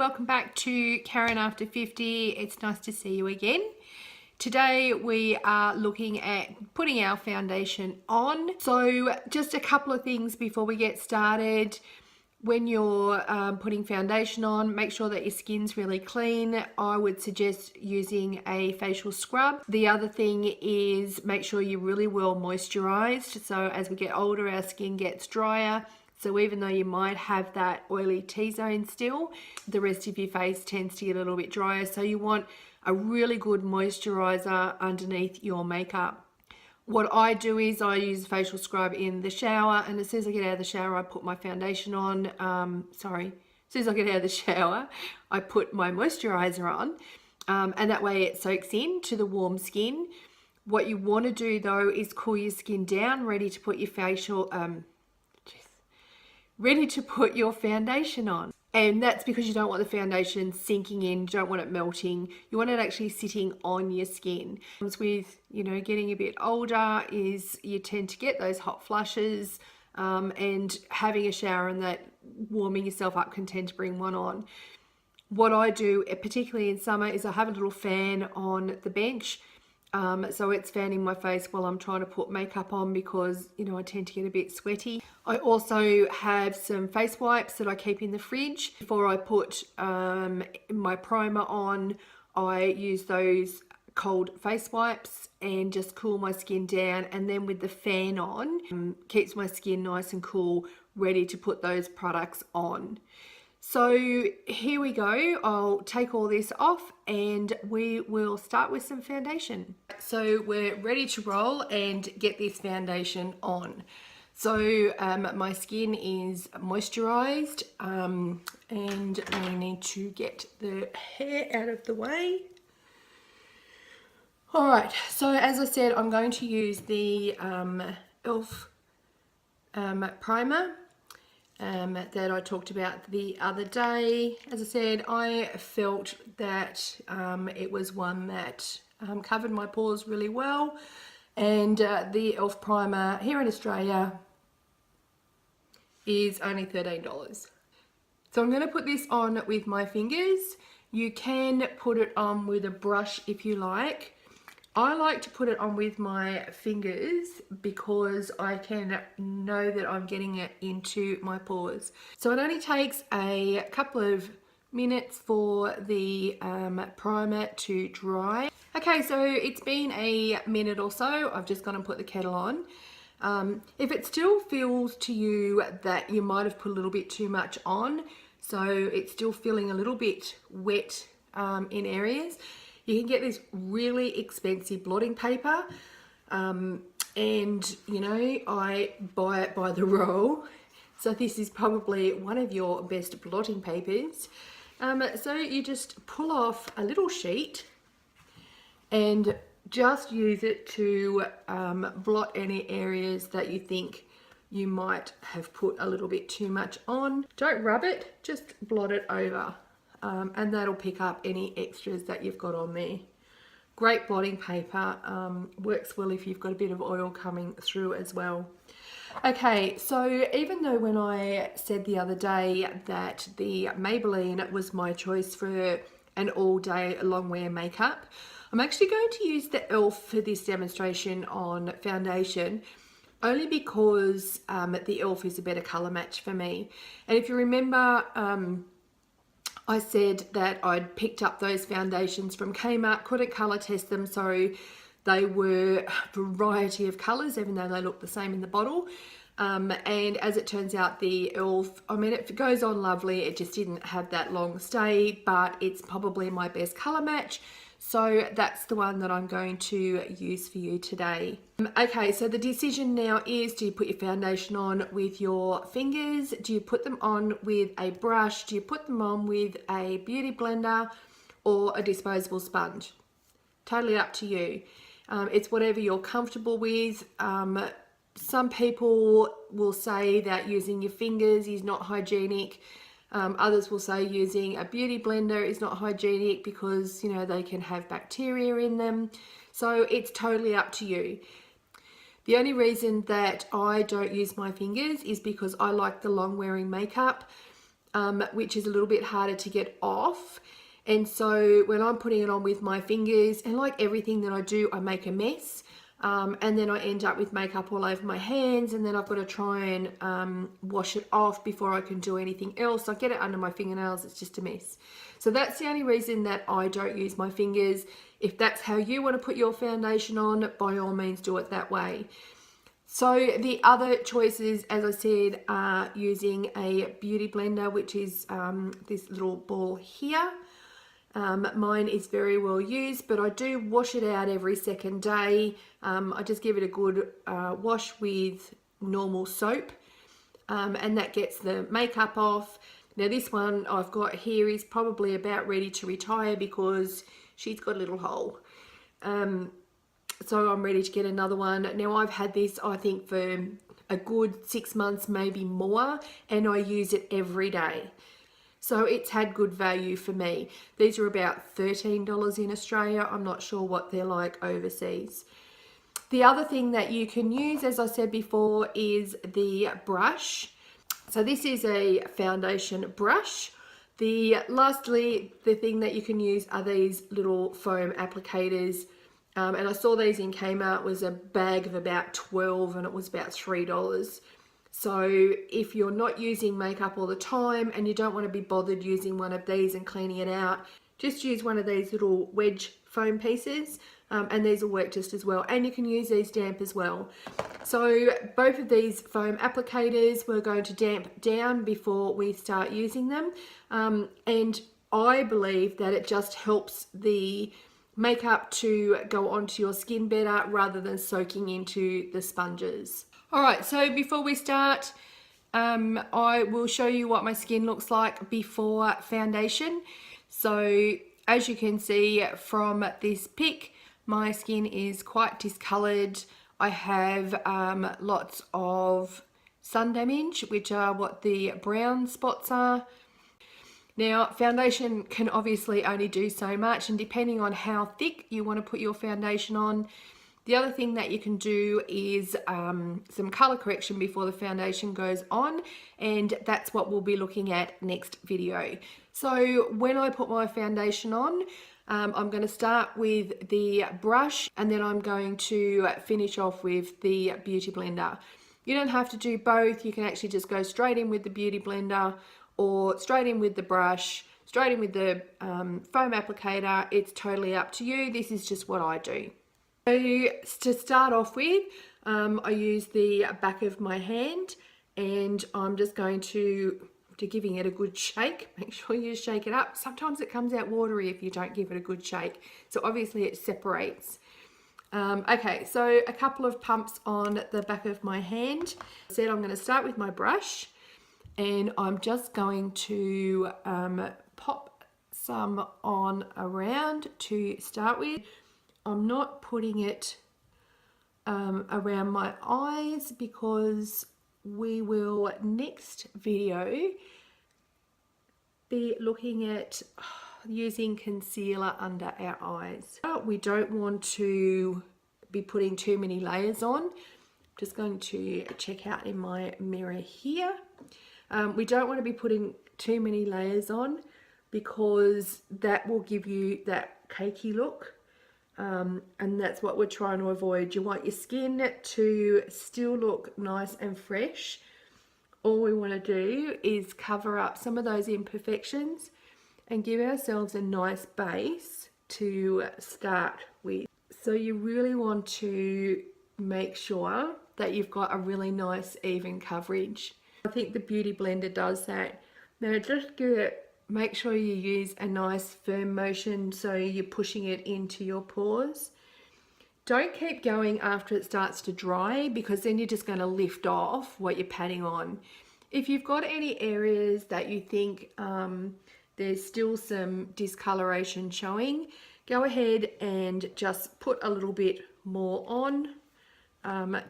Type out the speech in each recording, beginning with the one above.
welcome back to Karen After 50. It's nice to see you again. Today we are looking at putting our foundation on. So just a couple of things before we get started. When you're putting foundation on, make sure that your skin's really clean. I would suggest using a facial scrub. The other thing is make sure you're really well moisturized. So as we get older, our skin gets drier. So even though you might have that oily T-zone still, the rest of your face tends to get a little bit drier. So you want a really good moisturizer underneath your makeup. What I do is I use a facial scrub in the shower, and as soon as I get out of the shower, I put my foundation on. As soon as I get out of the shower, I put my moisturizer on, and that way it soaks in to the warm skin. What you want to do though is cool your skin down, ready to put your foundation on. And that's because you don't want the foundation sinking in, you don't want it melting, you want it actually sitting on your skin. With, getting a bit older is you tend to get those hot flushes, and having a shower and that warming yourself up can tend to bring one on. What I do, particularly in summer, is I have a little fan on the bench. So it's fanning my face while I'm trying to put makeup on because, I tend to get a bit sweaty. I also have some face wipes that I keep in the fridge. Before I put my primer on, I use those cold face wipes and just cool my skin down. And then with the fan on, keeps my skin nice and cool, ready to put those products on. So here we go. I'll take all this off and we will start with some foundation. So we're ready to roll and get this foundation on. So my skin is moisturized, and we need to get the hair out of the way. All right, so as I said, I'm going to use the e.l.f. primer that I talked about the other day. As I said, I felt that it was one that covered my pores really well, and the e.l.f. primer here in Australia is only $13. So I'm going to put this on with my fingers. You can put it on with a brush if you like. I like to put it on with my fingers because I can know that I'm getting it into my pores. So it only takes a couple of minutes for the primer to dry. Okay, so it's been a minute or so. I've just gone and put the kettle on. If it still feels to you that you might have put a little bit too much on, so it's still feeling a little bit wet in areas, you can get this really expensive blotting paper, and I buy it by the roll. So this is probably one of your best blotting papers. So you just pull off a little sheet and just use it to blot any areas that you think you might have put a little bit too much on. Don't rub it, just blot it over. And that'll pick up any extras that you've got on there. Great blotting paper, works well if you've got a bit of oil coming through as well. Okay, so even though when I said the other day that the Maybelline was my choice for an all-day long-wear makeup, I'm actually going to use the e.l.f. for this demonstration on foundation, only because the e.l.f. is a better colour match for me. And if you remember, I said that I'd picked up those foundations from Kmart, couldn't colour test them, so they were a variety of colours, even though they look the same in the bottle. And as it turns out, the e.l.f., it goes on lovely, it just didn't have that long stay, but it's probably my best colour match. So that's the one that I'm going to use for you today. Okay, so the decision now is, do you put your foundation on with your fingers? Do you put them on with a brush? Do you put them on with a beauty blender or a disposable sponge? Totally up to you. It's whatever you're comfortable with. Some people will say that using your fingers is not hygienic. Others will say using a beauty blender is not hygienic because, they can have bacteria in them. So it's totally up to you. The only reason that I don't use my fingers is because I like the long wearing makeup. which is a little bit harder to get off. And so when I'm putting it on with my fingers, and like everything that I do, I make a mess. And then I end up with makeup all over my hands, and then I've got to try and wash it off before I can do anything else. I get it under my fingernails, it's just a mess. So that's the only reason that I don't use my fingers. If that's how you want to put your foundation on, by all means do it that way. So the other choices, as I said, are using a beauty blender, which is this little ball here. Mine is very well used, but I do wash it out every second day. I just give it a good wash with normal soap, and that gets the makeup off. Now this one I've got here is probably about ready to retire because she's got a little hole. So I'm ready to get another one. Now I've had this, I think, for a good 6 months, maybe more, and I use it every day. So it's had good value for me. These are about $13 in Australia. I'm not sure what they're like overseas. The other thing that you can use, as I said before, is the brush. So this is a foundation brush. Lastly, the thing that you can use are these little foam applicators. And I saw these in Kmart. It was a bag of about 12 and it was about $3. So if you're not using makeup all the time and you don't want to be bothered using one of these and cleaning it out, just use one of these little wedge foam pieces, and these will work just as well. And you can use these damp as well. So both of these foam applicators we're going to damp down before we start using them. And I believe that it just helps the makeup to go onto your skin better rather than soaking into the sponges. All right, so before we start, I will show you what my skin looks like before foundation. So as you can see from this pic, my skin is quite discolored. I have lots of sun damage, which are what the brown spots are. Now, foundation can obviously only do so much, and depending on how thick you want to put your foundation on, the other thing that you can do is some color correction before the foundation goes on, and that's what we'll be looking at next video. So when I put my foundation on, I'm going to start with the brush, and then I'm going to finish off with the beauty blender. You don't have to do both. You can actually just go straight in with the beauty blender, or straight in with the brush, straight in with the foam applicator. It's totally up to you. This is just what I do. So to start off with, I use the back of my hand, and I'm just going to giving it a good shake. Make sure you shake it up. Sometimes it comes out watery if you don't give it a good shake. So obviously it separates. Okay, so a couple of pumps on the back of my hand. I said I'm going to start with my brush, and I'm just going to pop some on around to start with. I'm not putting it around my eyes because we will next video be looking at using concealer under our eyes. We don't want to be putting too many layers on. Just going to check out in my mirror here. We don't want to be putting too many layers on because that will give you that cakey look. And that's what we're trying to avoid. You want your skin to still look nice and fresh. All we want to do is cover up some of those imperfections and give ourselves a nice base to start with. So you really want to make sure that you've got a really nice even coverage. I think the beauty blender does that. Now just make sure you use a nice firm motion so you're pushing it into your pores. Don't keep going after it starts to dry, because then you're just going to lift off what you're patting on. If you've got any areas that you think there's still some discoloration showing, go ahead and just put a little bit more on,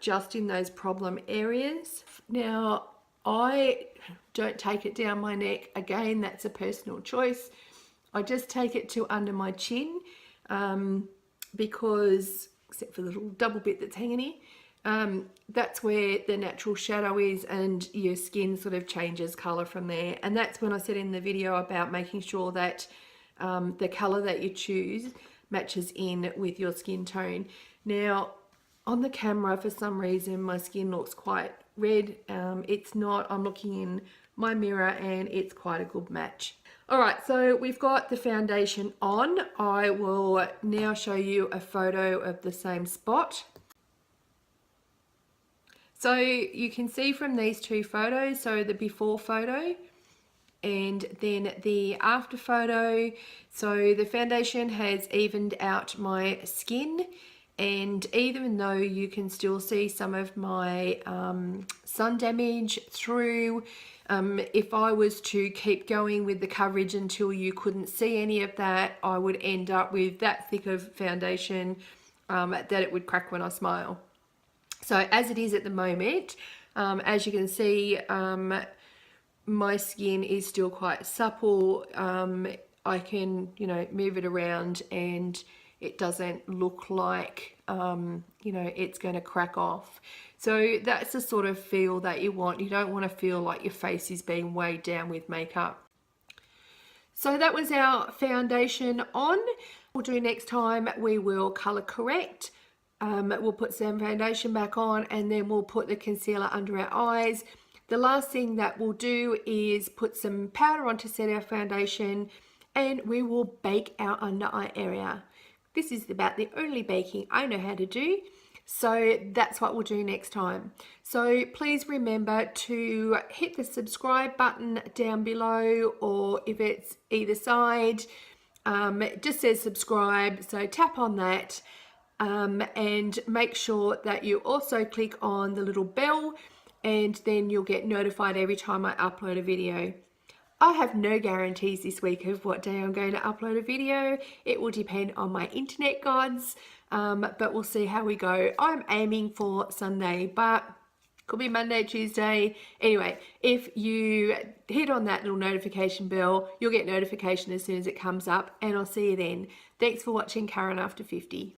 just in those problem areas. Now, I don't take it down my neck. Again, that's a personal choice. I just take it to under my chin, because, except for the little double bit that's hanging here, that's where the natural shadow is, and your skin sort of changes color from there. And that's when I said in the video about making sure that the color that you choose matches in with your skin tone. Now on the camera, for some reason my skin looks quite red. It's not. I'm looking in my mirror and it's quite a good match. All right, so we've got the foundation on. I will now show you a photo of the same spot. So you can see from these two photos, so the before photo and then the after photo. So the foundation has evened out my skin, and even though you can still see some of my sun damage through, if I was to keep going with the coverage until you couldn't see any of that, I would end up with that thick of foundation that it would crack when I smile. So as it is at the moment, as you can see, my skin is still quite supple. I can, you know, move it around and it doesn't look like, you know, it's going to crack off. So that's the sort of feel that you want. You don't want to feel like your face is being weighed down with makeup. So that was our foundation on. We'll do next time, we will color correct. We'll put some foundation back on, and then we'll put the concealer under our eyes. The last thing that we'll do is put some powder on to set our foundation, and we will bake our under eye area. This is about the only baking I know how to do, so that's what we'll do next time. So please remember to hit the subscribe button down below, or if it's either side, it just says subscribe, so tap on that. And make sure that you also click on the little bell, and then you'll get notified every time I upload a video. I have no guarantees this week of what day I'm going to upload a video. It will depend on my internet gods, but we'll see how we go. I'm aiming for Sunday, but could be Monday, Tuesday. Anyway, if you hit on that little notification bell, you'll get notification as soon as it comes up, and I'll see you then. Thanks for watching Karen After 50.